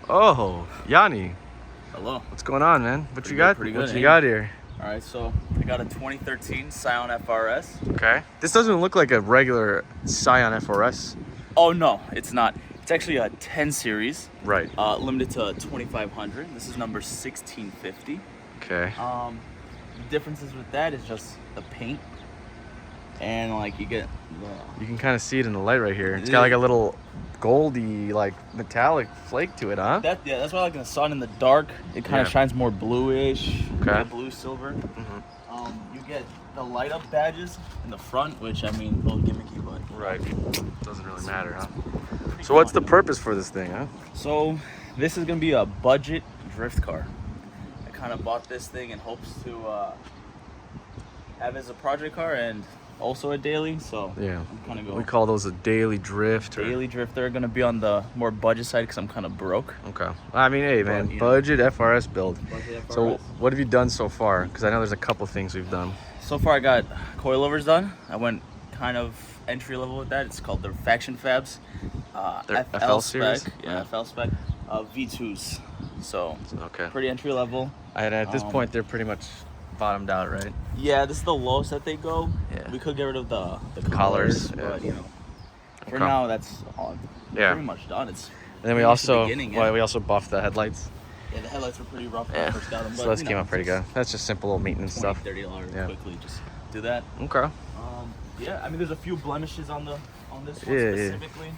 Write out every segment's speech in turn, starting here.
Oh, Yanni. Hello. What's going on, man? What you Pretty got? good, pretty good, What you eh? got here? All right, so I got a 2013 Scion FRS. Okay. This doesn't look like a regular Scion FRS. Oh no, it's not. It's actually a 10 series. Right. Limited to 2,500. This is number 1650. Okay. The differences with that is just the paint, and like you get the. You can kind of see it in the light right here. It's got like a little goldy, like metallic flake to it, huh? That's why like in the sun in the dark, it kind of shines more bluish. Okay. Blue silver. Mm-hmm. You get the light up badges in the front, which I mean, a little gimmicky, but Right. Doesn't really matter, huh? So what's the purpose for this thing, huh? So this is gonna be a budget drift car. I kind of bought this thing in hopes to have it as a project car and also a daily. So Yeah. I'm kind of going. We call those a daily drift. Daily drift. They're gonna be on the more budget side because I'm kind of broke. Okay. I mean, hey, man, But, you know. budget FRS build. Budget FRS. So what have you done so far? Because I know there's a couple things we've done. So far, I got coilovers done. I went kind of entry level with that. It's called the Faction Fabs. They're FL FL spec. series? Yeah, FL spec. V2s. So Okay. pretty entry level. And at this point, they're pretty much bottomed out, right? Yeah, this is the lowest that they go. Yeah. We could get rid of the Collars, but yeah. you know, for Okay. now that's all Yeah. pretty much done. It's And then we pretty much the also beginning, we also buffed the headlights. yeah, the headlights were pretty rough when Yeah. I first got them. But, So those you came know, out pretty good. That's just simple little maintenance stuff. $20-$30 Yeah. quickly, just do that. Okay. Yeah, I mean, there's a few blemishes on this one specifically,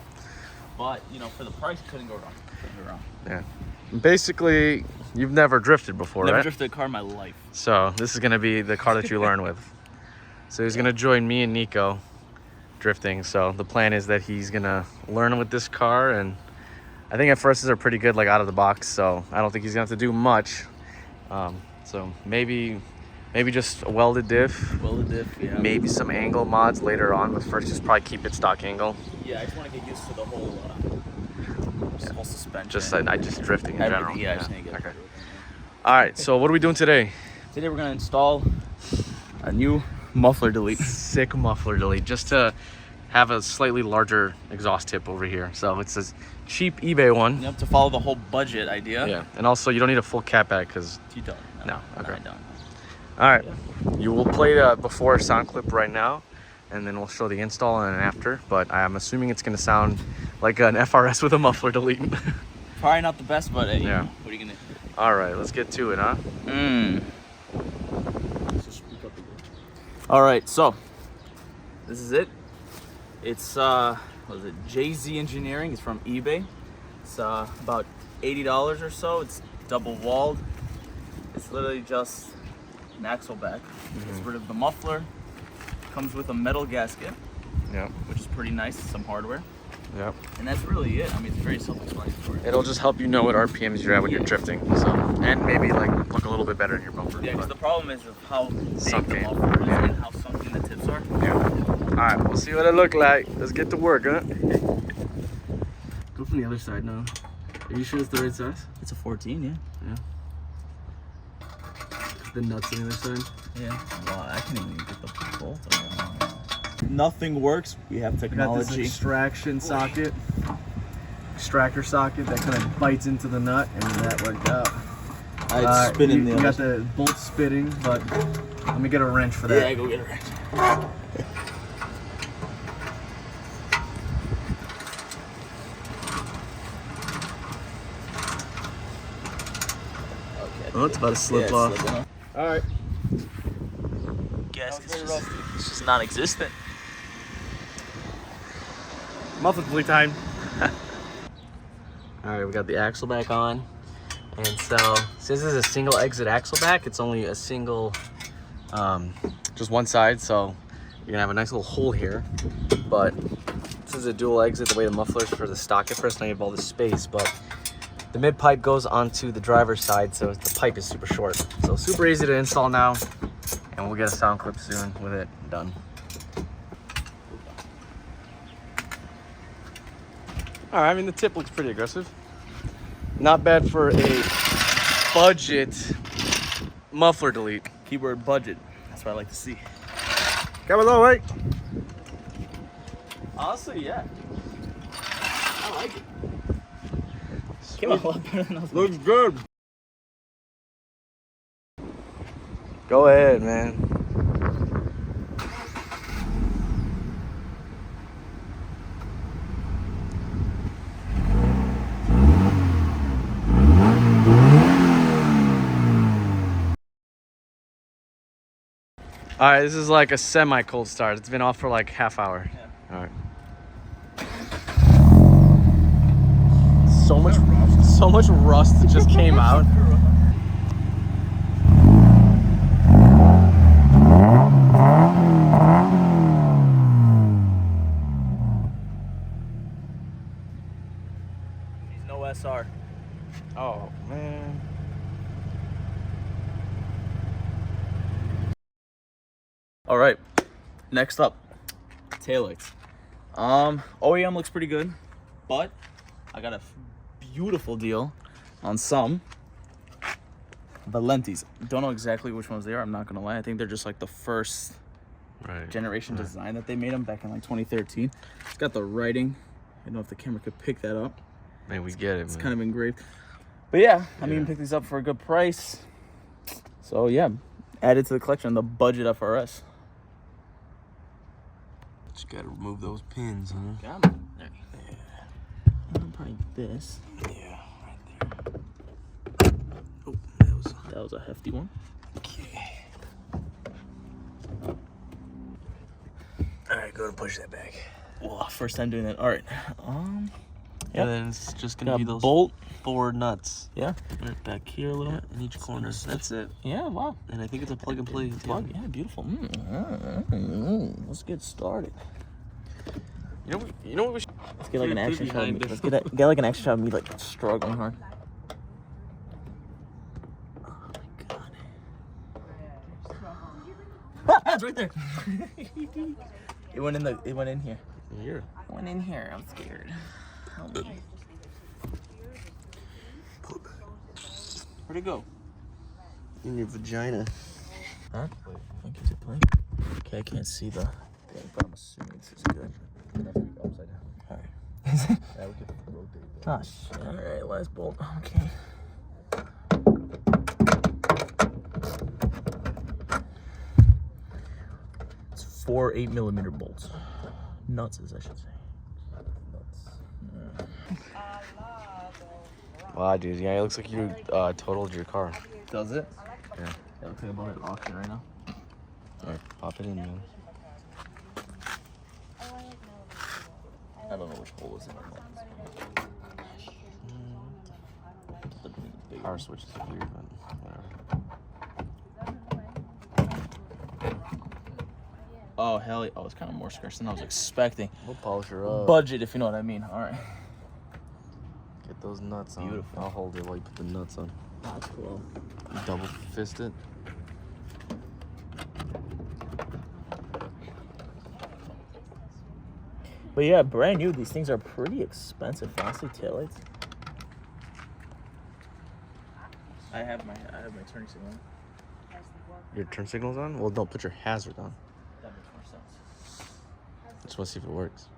but you know, for the price, couldn't go wrong. Couldn't go wrong. Yeah. Basically, you've never drifted before, Never right? drifted a car in my life. So this is gonna be the car that you learn with. So he's gonna join me and Nico drifting. So the plan is that he's gonna learn with this car, and I think FRSs are pretty good, like out of the box. So I don't think he's gonna have to do much. So maybe just a welded diff. Welded diff, yeah. Maybe some angle mods later on, but first just probably keep it stock angle. Yeah, I just want to get used to the whole suspension. Just drifting in general. Everything, yeah, I just need to get Okay. through it. All right. So what are we doing today? Today we're gonna install a new muffler delete. Sick muffler delete, just to have a slightly larger exhaust tip over here. So it's a cheap eBay one. Yep, to follow the whole budget idea. Yeah, and also you don't need a full cat back because. You don't. No, okay. I don't. All right, you will play the before sound clip right now, and then we'll show the install and an after. But I'm assuming it's gonna sound like an FRS with a muffler delete. Probably not the best, but hey, Yeah. what are you gonna do? All right, let's get to it, huh? All right, so this is it. It's what is it? JZ Engineering. It's from eBay. It's about $80 or so. It's double walled. It's literally just an axle back. Gets rid of the muffler. Comes with a metal gasket, Yep. which is pretty nice. Some hardware, Yep. and that's really it. I mean, it's very self-explanatory. It'll just help you know what RPMs you're at when you're drifting. So, and maybe like look a little bit better in your bumper. Yeah, because the problem is with how big the Sunken. muffler is Yeah. and how sunken the tips are. Yeah. All right, we'll see what it look like. Let's get to work, huh? Go from the other side now. Are you sure it's the right size? It's a 14, yeah. Yeah. The nuts on the other side. Yeah. Well, I can't even get the bolt. Nothing works. We have Got this technology. extraction socket, extractor socket that kind of bites into the nut, and that worked out. It's spinning you got the bolt spitting, but let me get a wrench for that. Yeah, go get a wrench. Oh, it's about to slip off. All right. Gasket's it's just non-existent. Muffler delete time. All right, we got the axle back on. And so, since this is a single exit axle back, it's only a single, just one side. So you're gonna have a nice little hole here. But this is a dual exit, the way the muffler's for the stock at first, now you have all this space. But the mid pipe goes onto the driver's side, so the pipe is super short. So super easy to install now. And we'll get a sound clip soon with it done. All right, I mean, the tip looks pretty aggressive. Not bad for a budget muffler delete. Keyword budget. That's what I like to see. Come along, right? Honestly, yeah. I like it. Came out a lot better than I was gonna. Looks good. Go ahead, man. All right, this is like a semi-cold start. It's been off for like half hour. Yeah. All right. So much rust just came out. He's no SR. Oh man. All right, next up, taillights. OEM looks pretty good, but I got a beautiful deal on some Valentis. Don't know exactly which ones they are. I'm not gonna lie. I think they're just like the first generation design that they made them back in like 2013. It's got the writing. I don't know if the camera could pick that up. Man, we get it. It's kind of engraved. But yeah, I mean, pick these up for a good price. So yeah, add it to the collection. The budget FRS. Just gotta remove those pins, huh? Got them. There. Yeah. Probably this. Yeah, right there. Oh, that was a hefty one. Okay. All right, go and push that back. Well, first time doing that. All right. Yeah, then it's just gonna be those bolt. 4 nuts. Yeah. Right back here a little. Yeah, in each corner. That's it. Yeah. Wow. And I think it's a plug and play. Plug. Yeah. Beautiful. Let's get started. You know what we should. Let's get like an action shot. Behind it. Let's get like an action shot of me like struggling hard. Oh my god. Ah, it's right there. It went in here. Here. Went in here. I'm scared. Help me. Where'd it go? In your vagina. Huh? I think it's a plate. Okay, I can't see the thing, but I'm assuming this is good. Upside down. Alright. Yeah, we could rotate that. Oh shit. Alright, last bolt. Okay. It's 4 8mm bolts. Nuts, as I should say. Wow, dude. Yeah, it looks like you totaled your car. Does it? Yeah. Yeah, looks like I'm at auction right now. Alright, pop it in, man. I don't know which hole is in it. Power switch is weird, but whatever. Oh, hell yeah. Oh, it's kind of more scarce than I was expecting. We'll polish her up. Budget, if you know what I mean. All right. Get those nuts on. Beautiful. I'll hold it while you put the nuts on. That's cool. You double fist it. But yeah, brand new. These things are pretty expensive. Honestly, taillights. I have my turning signal on. Your turn signal's on? Well, don't put your hazard on. That makes more sense. Just want to see if it works.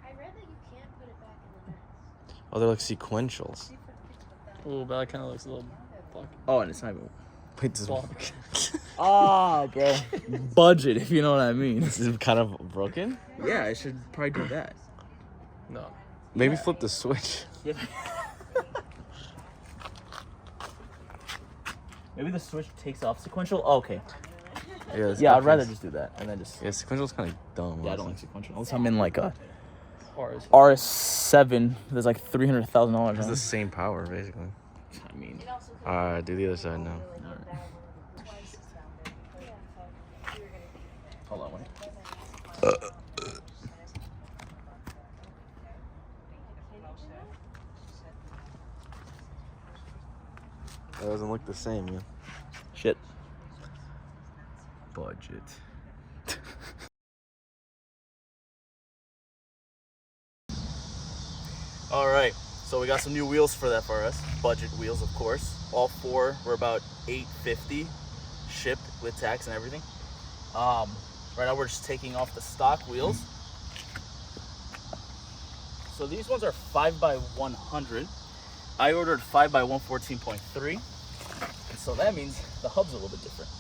I read that you can't put it back in the vents. Oh, they're like sequentials. Oh, but that kind of looks a little fuck. Oh, and it's not even. Wait, this Ah, bro. Budget, if you know what I mean. This is kind of broken? Yeah, I should probably do that. No. Maybe flip the switch. Maybe the switch takes off sequential. Oh, okay. Yeah, I'd rather just do that and then just. Yeah, sequential's kind of dumb. Yeah, I don't honestly. like sequential. Unless I'm in like a Ours. RS7. There's like $300,000. It's the same power, basically. I mean. Do the other side now. Hold on, wait. That doesn't look the same, yeah. Shit. Budget. All right, so we got some new wheels for the FRS. Budget wheels, of course. All 4 were about $850 shipped with tax and everything. Right now we're just taking off the stock wheels. So these ones are 5x100. I ordered 5x114.3. And so that means the hub's a little bit different.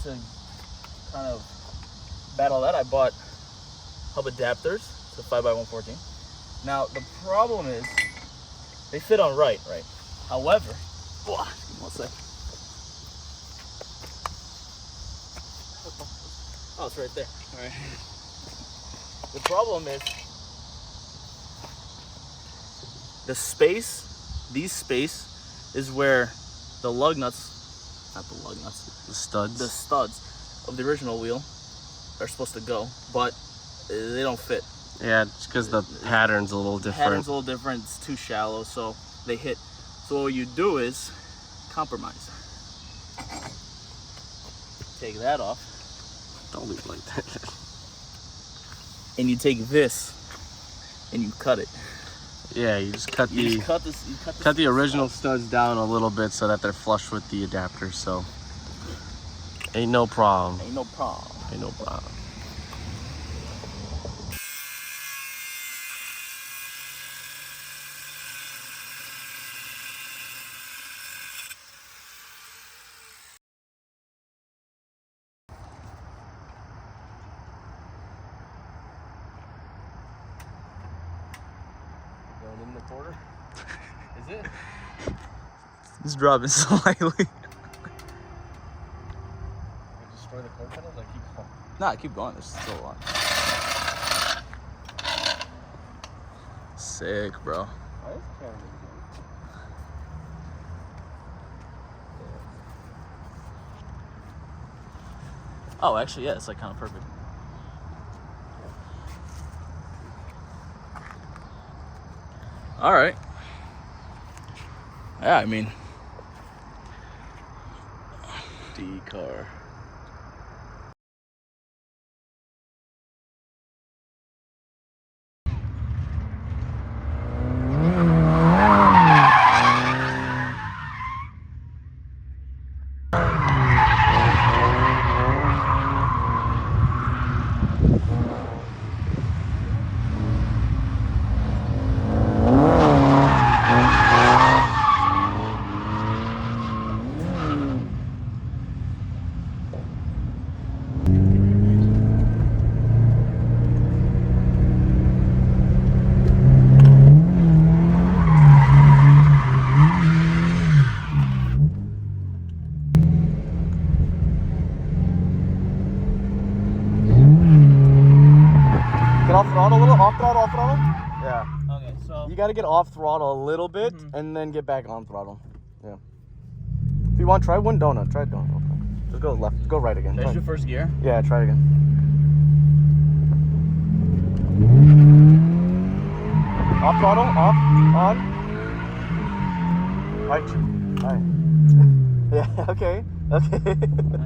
To kind of battle that, I bought hub adapters, so 5x114. Now the problem is they fit on right. However, give me one sec. Oh, it's right there. All right. The problem is the space. This space is where the lug nuts, not the lug nuts, The studs. the studs of the original wheel are supposed to go, but they don't fit. Yeah, it's because the pattern's a little different. Pattern's a little different. It's too shallow, so they hit. So what you do is compromise. Take that off, Don't leave it like that. and you take this and you cut it. Yeah, you just cut You the just cut this. You cut the original studs down a little bit so that they're flush with the adapter. So ain't no problem. Ain't no problem. Ain't no problem. Going in the quarter? Is it? It's dropping slightly. Destroy the core pedals? Like keep going. Nah, keep going. There's still a lot. Sick, bro. Oh, actually, yeah, it's like kind of perfect. All right. Yeah, I mean, D-car. Off throttle a little? Off throttle, off throttle? Yeah. Okay, so You gotta get off throttle a little bit and then get back on throttle. Yeah. If you want, try one donut. Try donut. Okay. Just go left. Go right again. that's Try. your first gear. Yeah, try it again. Off throttle, off, on. Right. Right. Yeah, okay. Okay.